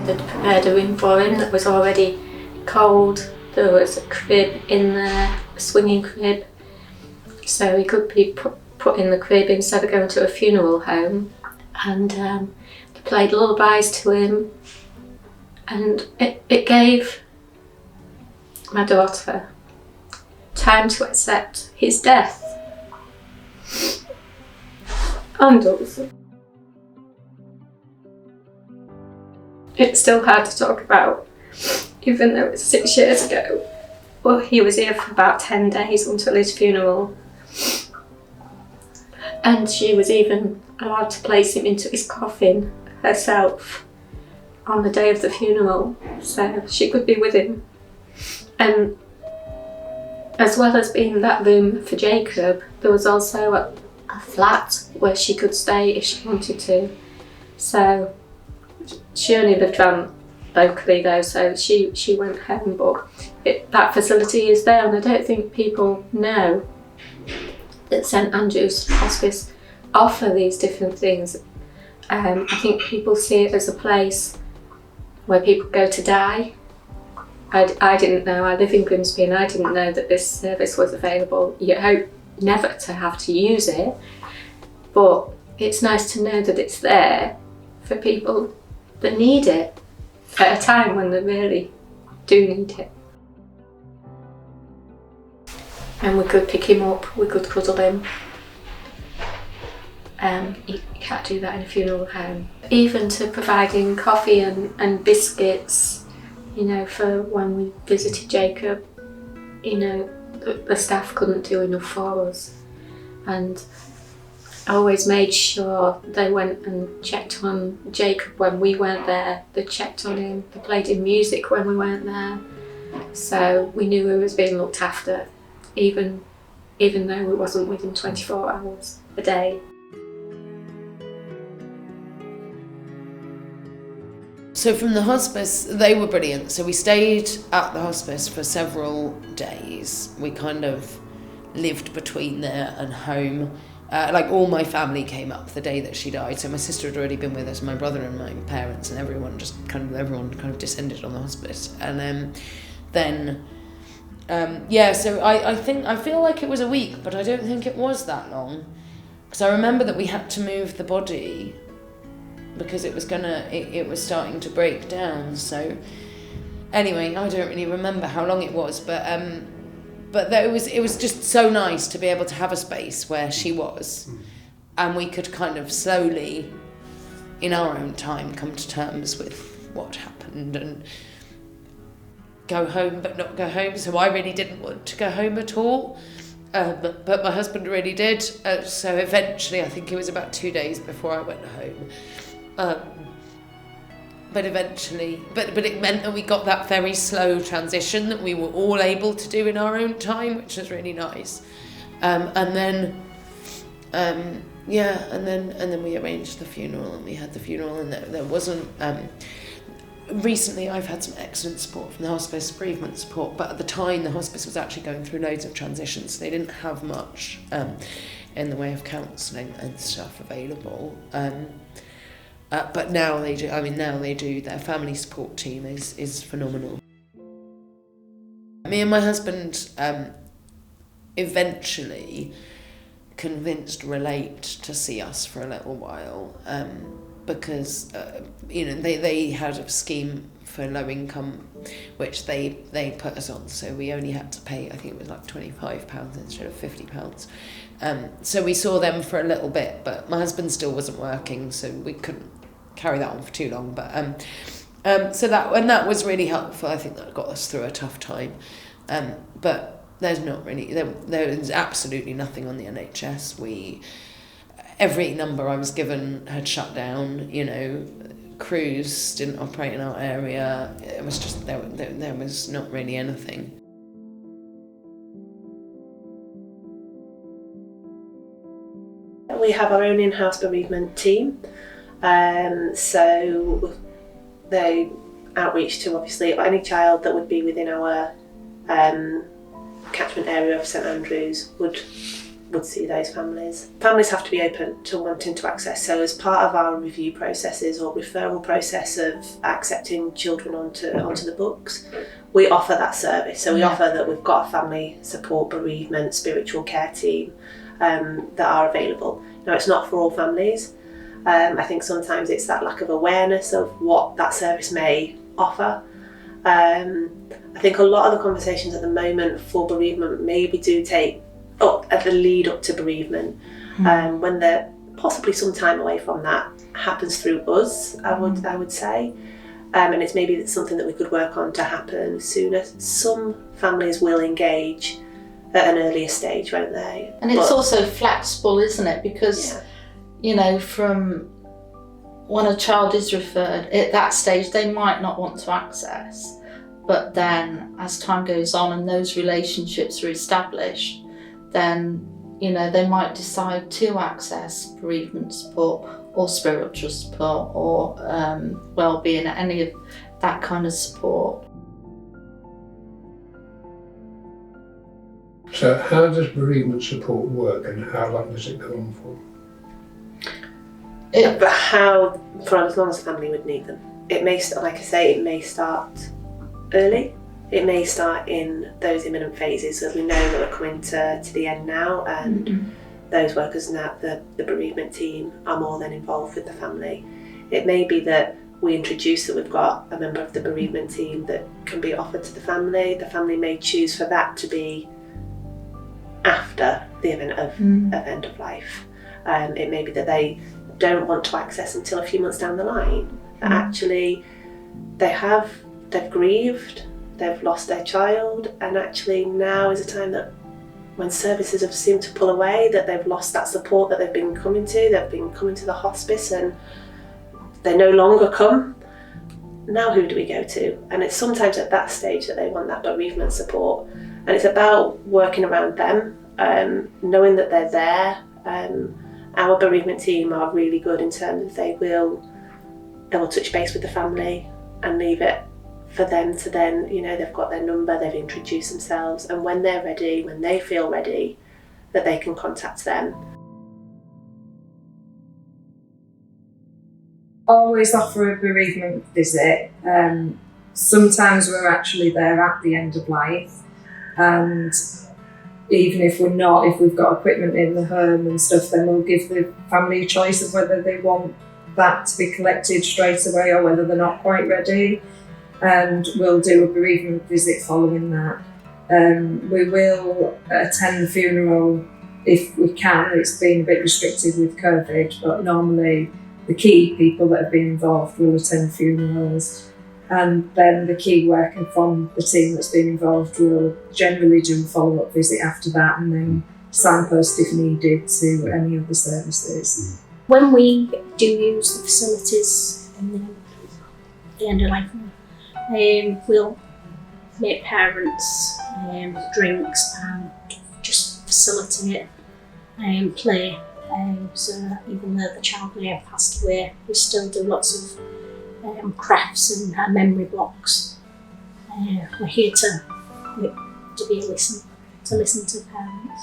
They'd prepared a room for him that was already cold. There was a crib in there, a swinging crib, so he could be put in the crib instead of going to a funeral home. And they played lullabies to him, and it gave my daughter time to accept his death. And also, it's still hard to talk about, even though it's 6 years ago. But he was here for about 10 days until his funeral. And she was even allowed to place him into his coffin herself on the day of the funeral, so she could be with him. And as well as being that room for Jacob, there was also a flat where she could stay if she wanted to. So she only lived around locally though, so she went home, but that facility is there, and I don't think people know that St Andrew's Hospice offer these different things. I think people see it as a place where people go to die. I didn't know, I live in Grimsby, and I didn't know that this service was available. You hope never to have to use it, but it's nice to know that it's there for people that need it at a time when they really do need it. And we could pick him up, we could cuddle him. You can't do that in a funeral home. Even to providing coffee and biscuits, you know, for when we visited Jacob, you know, the staff couldn't do enough for us. And I always made sure they went and checked on Jacob when we weren't there. They checked on him, they played him music when we weren't there. So we knew he was being looked after, even though we wasn't with him 24 hours a day. So from the hospice, they were brilliant. So we stayed at the hospice for several days. We kind of lived between there and home. Like all my family came up the day that she died. So my sister had already been with us, my brother and my parents, and everyone kind of descended on the hospice. And then so I feel like it was a week, but I don't think it was that long, because I remember that we had to move the body because it was starting to break down. So anyway, I don't really remember how long it was, but it was just so nice to be able to have a space where she was, and we could kind of slowly, in our own time, come to terms with what happened and go home but not go home. So I really didn't want to go home at all, but my husband really did. So eventually, I think it was about 2 days before I went home. But it meant that we got that very slow transition that we were all able to do in our own time, which was really nice. And then we arranged the funeral, and we had the funeral, and there wasn't. Recently, I've had some excellent support from the hospice, bereavement support, but at the time the hospice was actually going through loads of transitions. They didn't have much in the way of counselling and stuff available. But now they do. I mean, now they do. Their family support team is phenomenal. Me and my husband eventually convinced Relate to see us for a little while, because they had a scheme for low income, which they put us on. So we only had to pay, I think it was like £25 instead of £50. So we saw them for a little bit, but my husband still wasn't working, so we couldn't carry that on for too long. But so that was really helpful. I think that got us through a tough time. But there's not really there is absolutely nothing on the NHS. Every number I was given had shut down. You know, crews didn't operate in our area. It was just there was not really anything. We have our own in-house bereavement team. So they outreach to obviously any child that would be within our catchment area of St Andrews would would see those families. Families have to be open to wanting to access. So as part of our review processes or referral process of accepting children onto the books, we offer that service. So we offer that we've got a family support, bereavement, spiritual care team that are available. Now, it's not for all families. I think sometimes it's that lack of awareness of what that service may offer. I think a lot of the conversations at the moment for bereavement maybe do take up at the lead up to bereavement, when they're possibly some time away from that happens through us, I would say, and it's maybe something that we could work on to happen sooner. Some families will engage at an earlier stage, won't they? And it's also flexible, isn't it? Because you know, from when a child is referred at that stage, they might not want to access, but then as time goes on and those relationships are established, then, you know, they might decide to access bereavement support or spiritual support or well-being, any of that kind of support. So how does bereavement support work and how long does it go on for? But for as long as the family would need them. It may start, like I say, it may start early. It may start in those imminent phases, as we know that we're coming to the end now, and those workers now, the bereavement team, are more than involved with the family. It may be that we introduce that we've got a member of the bereavement team that can be offered to the family. The family may choose for that to be after the event of end of life. It may be that they don't want to access until a few months down the line. That actually they've grieved, they've lost their child, and actually now is a time that when services have seemed to pull away, that they've lost that support that they've been coming to the hospice, and they no longer come. Now who do we go to? And it's sometimes at that stage that they want that bereavement support, and it's about working around them, knowing that they're there. Our bereavement team are really good in terms of they will touch base with the family and leave it for them to then, you know, they've got their number, they've introduced themselves, and when they're ready, when they feel ready, that they can contact them. Always offer a bereavement visit. Sometimes we're actually there at the end of life, and even if we're not, if we've got equipment in the home and stuff, then we'll give the family a choice of whether they want that to be collected straight away or whether they're not quite ready, and we'll do a bereavement visit following that. We will attend the funeral if we can. It's been a bit restricted with COVID, but normally the key people that have been involved will attend funerals, and then the key worker from the team that's been involved will generally do a follow-up visit after that, and then signpost if needed to any of the services. When we do use the facilities in the end of life, we'll make parents drinks and just facilitate play. So even though the child may have passed away, we still do lots of crafts and memory blocks. We're here to be a listen to parents.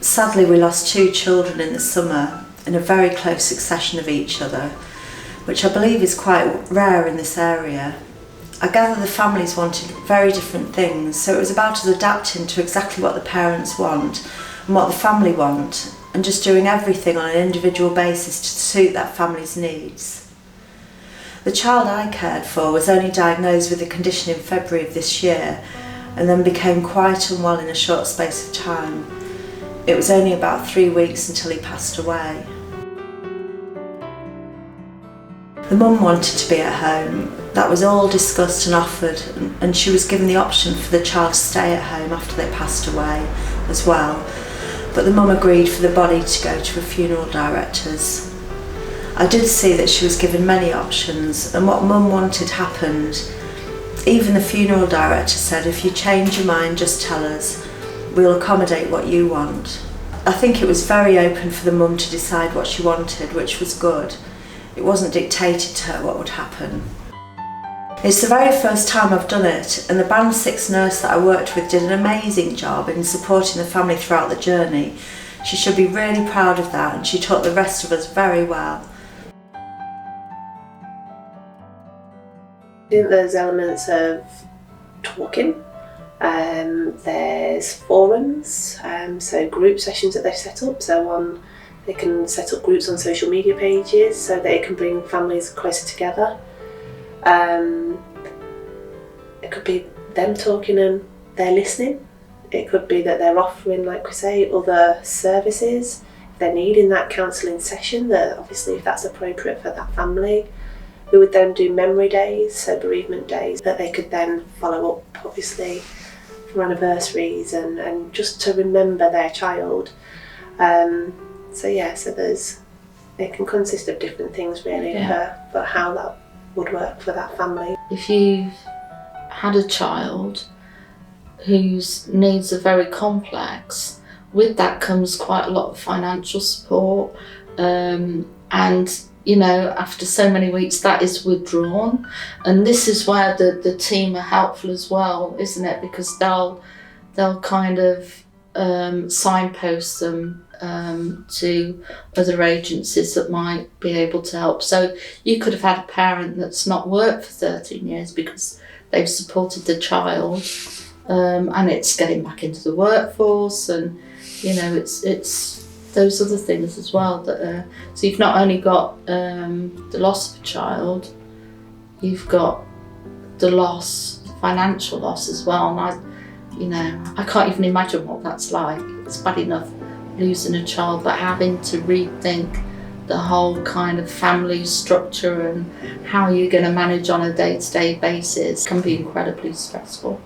Sadly, we lost 2 children in the summer in a very close succession of each other, which I believe is quite rare in this area. I gather the families wanted very different things, so it was about us adapting to exactly what the parents want and what the family want, and just doing everything on an individual basis to suit that family's needs. The child I cared for was only diagnosed with the condition in February of this year, and then became quite unwell in a short space of time. It was only about 3 weeks until he passed away. The mum wanted to be at home. That was all discussed and offered, and she was given the option for the child to stay at home after they passed away as well. But the mum agreed for the body to go to a funeral director's. I did see that she was given many options, and what mum wanted happened. Even the funeral director said, if you change your mind, just tell us. We'll accommodate what you want. I think it was very open for the mum to decide what she wanted, which was good. It wasn't dictated to her what would happen. It's the very first time I've done it, and the Band 6 nurse that I worked with did an amazing job in supporting the family throughout the journey. She should be really proud of that, and she taught the rest of us very well. I think there's elements of talking. There's forums, so group sessions that they've set up. So they can set up groups on social media pages so that it can bring families closer together. It could be them talking and they're listening. It could be that they're offering, like we say, other services. If they're needing that counselling session, that obviously if that's appropriate for that family. We would then do memory days, so bereavement days, that they could then follow up, obviously, for anniversaries and just to remember their child. So it can consist of different things really for how that would work for that family. If you've had a child whose needs are very complex, with that comes quite a lot of financial support, and after so many weeks that is withdrawn, and this is where the team are helpful as well, isn't it? Because they'll kind of signpost them to other agencies that might be able to help. So you could have had a parent that's not worked for 13 years because they've supported the child, and it's getting back into the workforce, and it's those other things as well that so you've not only got the loss of a child, you've got the financial loss as well, and I can't even imagine what that's like. It's bad enough losing a child, but having to rethink the whole kind of family structure and how you're going to manage on a day-to-day basis can be incredibly stressful.